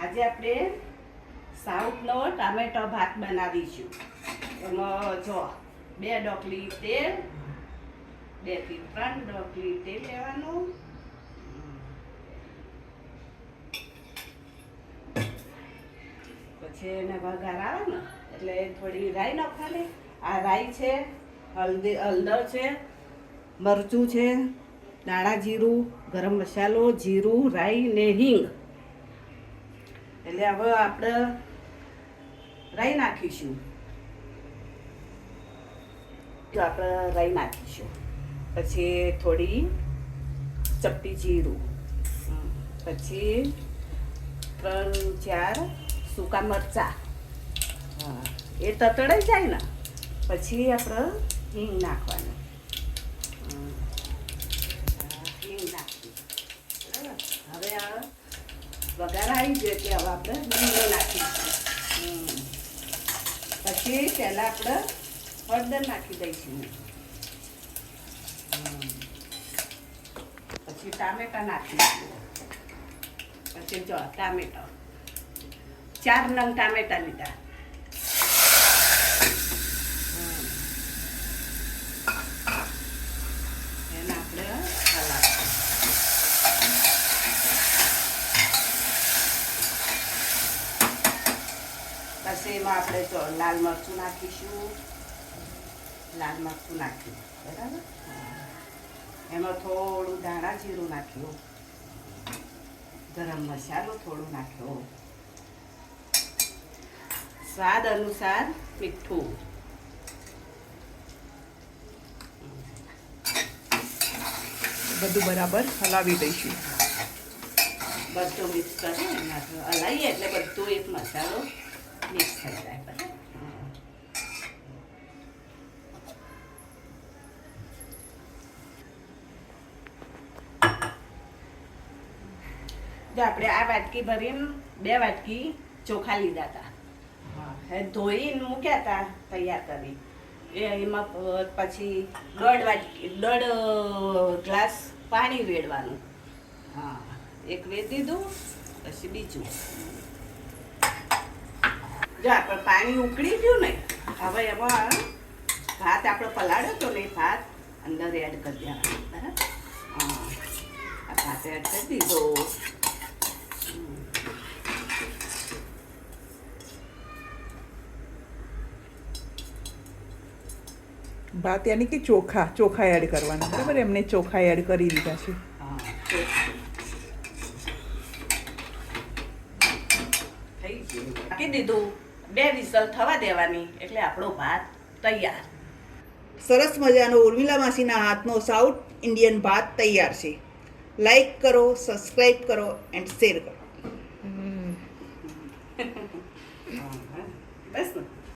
આજે આપણે સાઉથનો ટામેટો ભાત બનાવીશું. એમાં જો 2 ડોકલી તેલ, 2 થી 3 ડોકલી તેલ લેવાનું. પછી એને વઘાર આવે ને એટલે થોડી રાઈ નાખવાની. આ રાઈ છે, હળદર છે, મરચું છે, દાણા જીરું, ગરમ મસાલો, જીરું, રાઈ ને હિંગ. એટલે હવે આપણે રાઈ નાખીશું. તો આપણે રાઈ નાખીશું. પછી થોડી ચપટી જીરું, પછી 3-4 સૂકા મરચાં. હા, એ તતડાઈ જાય ને પછી આપણે હિંગ નાખવાનું. હિંગ નાખી બરાબર. હવે આ વઘાર આવી ગયો એટલે હવે આપણે લીંબુ નાખીશું. પછી પહેલાં આપણે હળદર નાખી દઈશું. પછી ટામેટા નાખીશું. પછી જો ટામેટા 4 નંગ ટામેટા લીધા. એને આપણે હલાવશું. પછી એમાં આપણે જો લાલ મરચું નાખીશું. લાલ મરચું નાખ્યું બરાબર. એમાં થોડું ધાણા જીરું નાખ્યું, ગરમ મસાલો થોડું નાખ્યો, સ્વાદ અનુસાર મીઠું. બધું બરાબર હલાવી દઈશું. બધું મિક્સ કરી હલાવીએ એટલે બધું એક મસાલો મિક્સ થઈ જાય. બરાબર. જો આપણે આ વાટકી ભરીને 2 વાટકી ચોખા લીધા હતા. ધોઈને મૂક્યા હતા તૈયાર કરી. એમાં પછી 1.5 ગ્લાસ પાણી રેડવાનું. હા, એક રેડી દીધું. પછી બીજું જો આપણે પાણી ઉકળી ગયું ને, હવે એમાં ભાત આપણે પલાળ્યો હતો ને, ભાત અંદર એડ કરી દેવાનો. બરાબર. હા, આ ભાત એડ કરી દીધો. ભાત યાની કે ચોખા એડ કરવાના. બરાબર, એમને ચોખા એડ કરી દીધા છે. ઢાંકી દીધું. 2 વિસલ થવા દેવાની એટલે આપણો ભાત તૈયાર. સરસ મજાનો ઉર્મિલા માસીના હાથનો સાઉથ ઇન્ડિયન ભાત તૈયાર છે. લાઈક કરો, સબસ્ક્રાઈબ કરો એન્ડ શેર કરો.